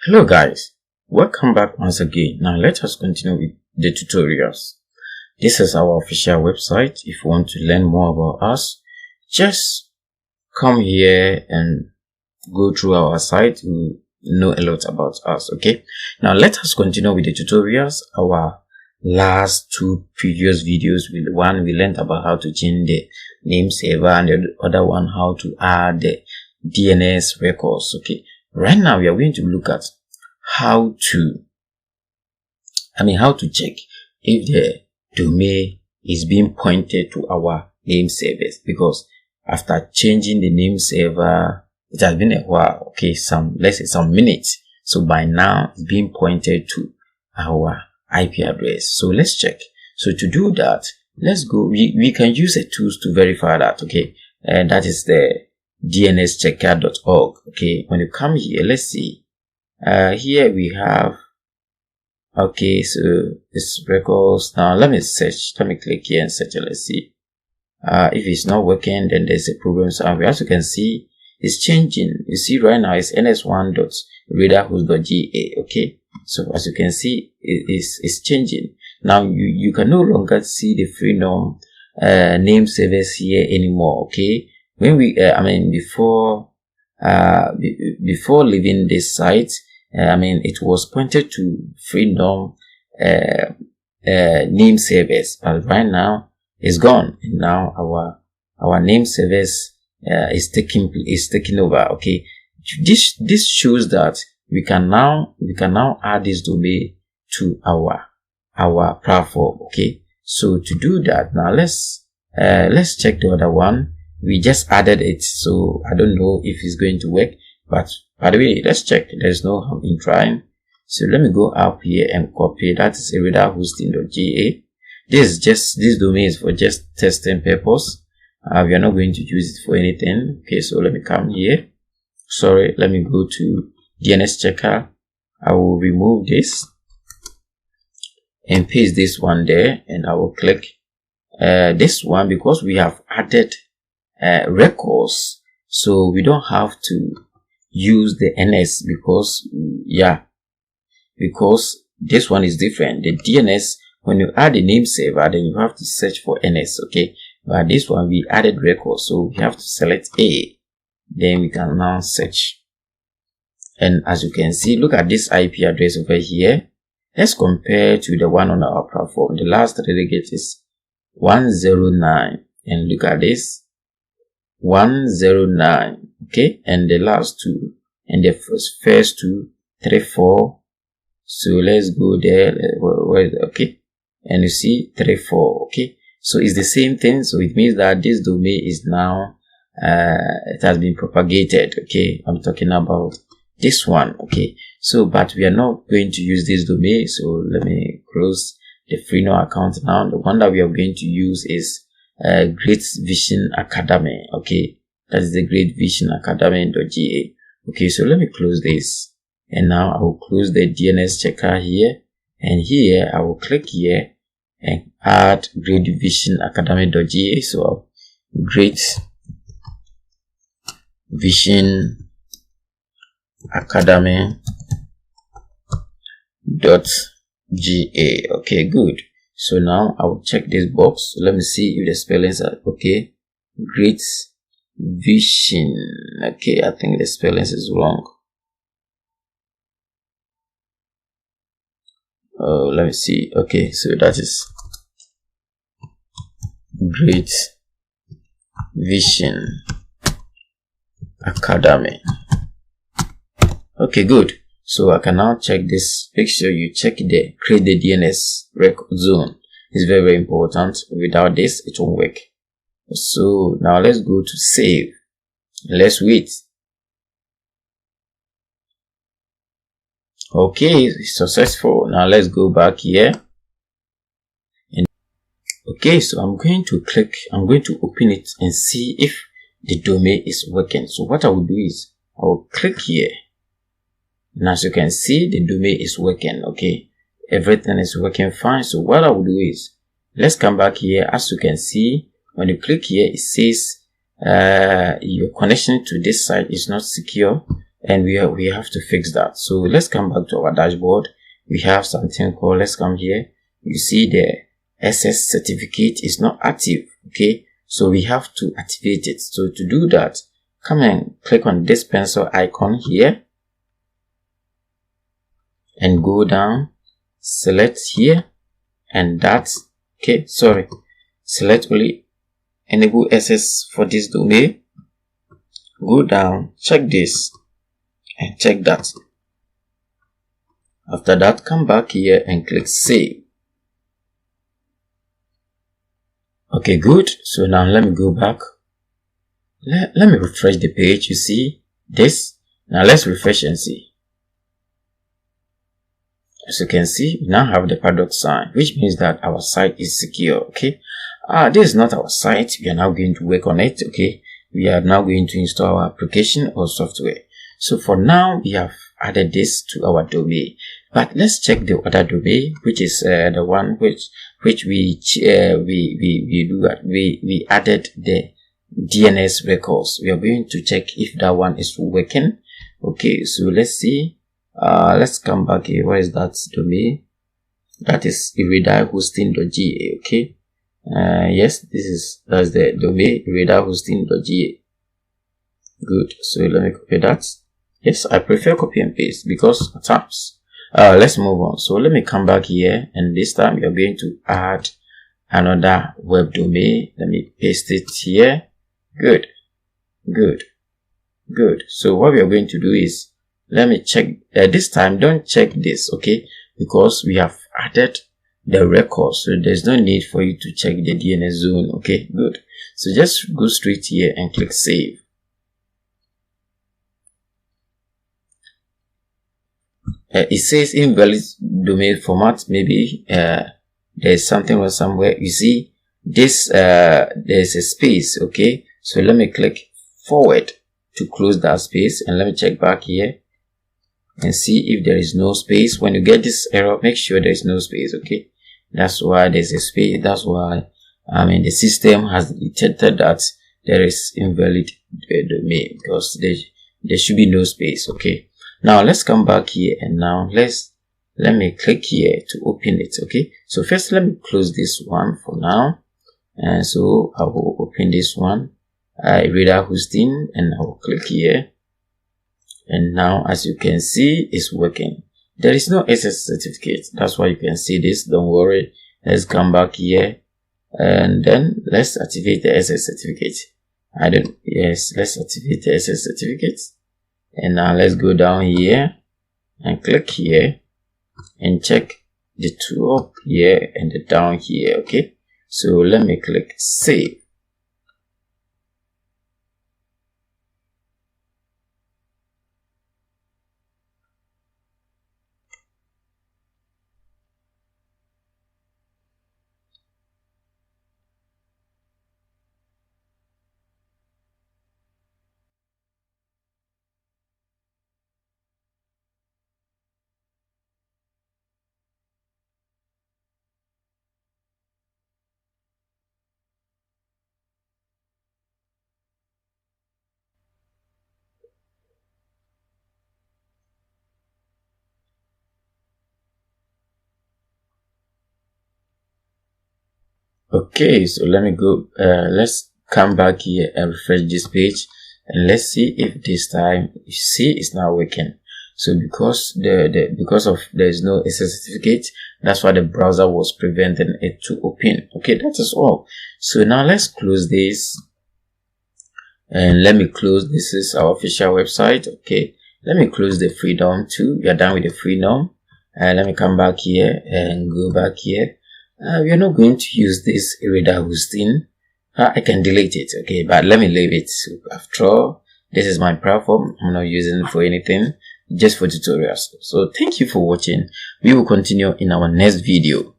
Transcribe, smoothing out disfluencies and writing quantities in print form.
Hello guys, welcome back once again. Now let us continue with the tutorials. This is our official website. If you want to learn more about us, just come here and go through our site. You know a lot about us, okay? Now let us continue with the tutorials. Our last two previous videos, one we learned about how to change the name server, and the other one how to add the DNS records, okay? Right now we are going to look at how to check if the domain is being pointed to our name servers, because after changing the name server, it has been a while, okay, let's say some minutes. So by now it's being pointed to our IP address. So let's check. So to do that, let's go. We can use the tools to verify that, okay, and that is the dnschecker.org. okay. When you come here, let's see, here we have, okay, so it's records. Now let me click here and search it. Let's see, if it's not working, then there's a problem somewhere. As you can see, it's changing. You see right now it's ns1.readerhost.ga, okay. So as you can see, it's changing. Now you can no longer see the Freenom name servers here anymore, okay. When we before leaving this site, it was pointed to Freenom name servers, but right now it's gone. And now our name servers is taking over, okay. This shows that we can now add this domain to our platform, okay. So to do that, now let's check the other one. We just added it, so I don't know if it's going to work, but by the way, let's check. There's no harm in trying. So let me go up here and copy. That is readerhosting.ga. This domain is for just testing purpose. We are not going to use it for anything, okay. So let me come here. Sorry, let me go to DNS checker. I will remove this and paste this one there, and I will click this one, because we have added records, so we don't have to use the NS, because this one is different. The DNS, when you add the name server, then you have to search for NS, okay. But this one we added records, so we have to select A, then we can now search. And as you can see, look at this IP address over here. Let's compare to the one on our platform. The last delegate is 109, and look at this, 109, okay, and the last two, and the first two, 34. So let's go there. Okay, and you see 34, okay. So it's the same thing. So it means that this domain is now it has been propagated, okay. I'm talking about this one, okay. So but we are not going to use this domain, so let me close the Freenom account now. The one that we are going to use is Great Vision Academy, okay. That is the Great Vision Academy.ga, okay. So let me close this, and now I will close the DNS checker here, and here I will click here and add Great Vision Academy.ga. So Great Vision Academy.ga, okay, good. So now I will check this box. Let me see if the spellings are okay. Great Vision, okay. I think the spellings is wrong. Oh, let me see. Okay, so that is Great Vision Academy. Okay, good. So I can now check this. Make sure you check the create the DNS record zone. It's very, very important. Without this, it won't work. So now let's go to save. Let's wait. Okay, it's successful. Now let's go back here. And okay, so I'm going to open it and see if the domain is working. So what I will do is I will click here. And as you can see, the domain is working, okay. Everything is working fine. So what I will do is, let's come back here. As you can see, when you click here, it says your connection to this site is not secure. and we have to fix that. So let's come back to our dashboard. We have something called, let's come here. You see the SS certificate is not active. Okay, so we have to activate it. So to do that, come and click on this pencil icon here and go down, select here and that. Okay, sorry, select only enable SS for this domain. Go down, check this and check that. After that, come back here and click save. Okay, good. So now let me go back. Let me refresh the page. You see this? Now let's refresh and see. As you can see, we now have the padlock sign, which means that our site is secure. Okay, this is not our site. We are now going to work on it. Okay, we are now going to install our application or software. So for now, we have added this to our domain, but let's check the other domain, which is the one which we added the DNS records. We are going to check if that one is working. Okay, so let's see. Let's come back here. What is that domain? That is iradarhosting.ga. Okay, yes, that's the domain, iradarhosting.ga. Good. So let me copy that. Yes, I prefer copy and paste because at times. Let's move on. So let me come back here, and this time we are going to add another web domain. Let me paste it here. Good. So what we are going to do is, let me check. This time, don't check this, okay? Because we have added the record, so there's no need for you to check the DNS zone. Okay, good. So just go straight here and click save. It says invalid domain format. Maybe there's something wrong somewhere. You see this, there's a space. Okay, so let me click forward to close that space, and let me check back here and see if there is no space. When you get this error, make sure there is no space. Okay, that's why there's a space. That's why the system has detected that there is invalid domain, because there should be no space. Okay, now let's come back here, and now let me click here to open it. Okay, so first let me close this one for now, and so I will open this one, Radar Hosting, and I will click here. And now, as you can see, it's working. There is no SS certificate. That's why you can see this. Don't worry. Let's come back here, and then let's activate the SS certificate. Let's activate the SS certificate. And now let's go down here and click here and check the two up here and the down here. Okay, so let me click save. Okay, so let me go, let's come back here and refresh this page, and let's see if this time, you see, it's not working. So because because of there is no SS certificate, that's why the browser was preventing it to open. Okay, that is all. So now let's close this, and let me close. This is our official website. Okay, let me close the Freedom too. We are done with the Freedom, and let me come back here and go back here. We are not going to use this Radar Hosting. I can delete it, okay, but let me leave it. After all, this is my platform. I'm not using it for anything, just for tutorials. So thank you for watching. We will continue in our next video.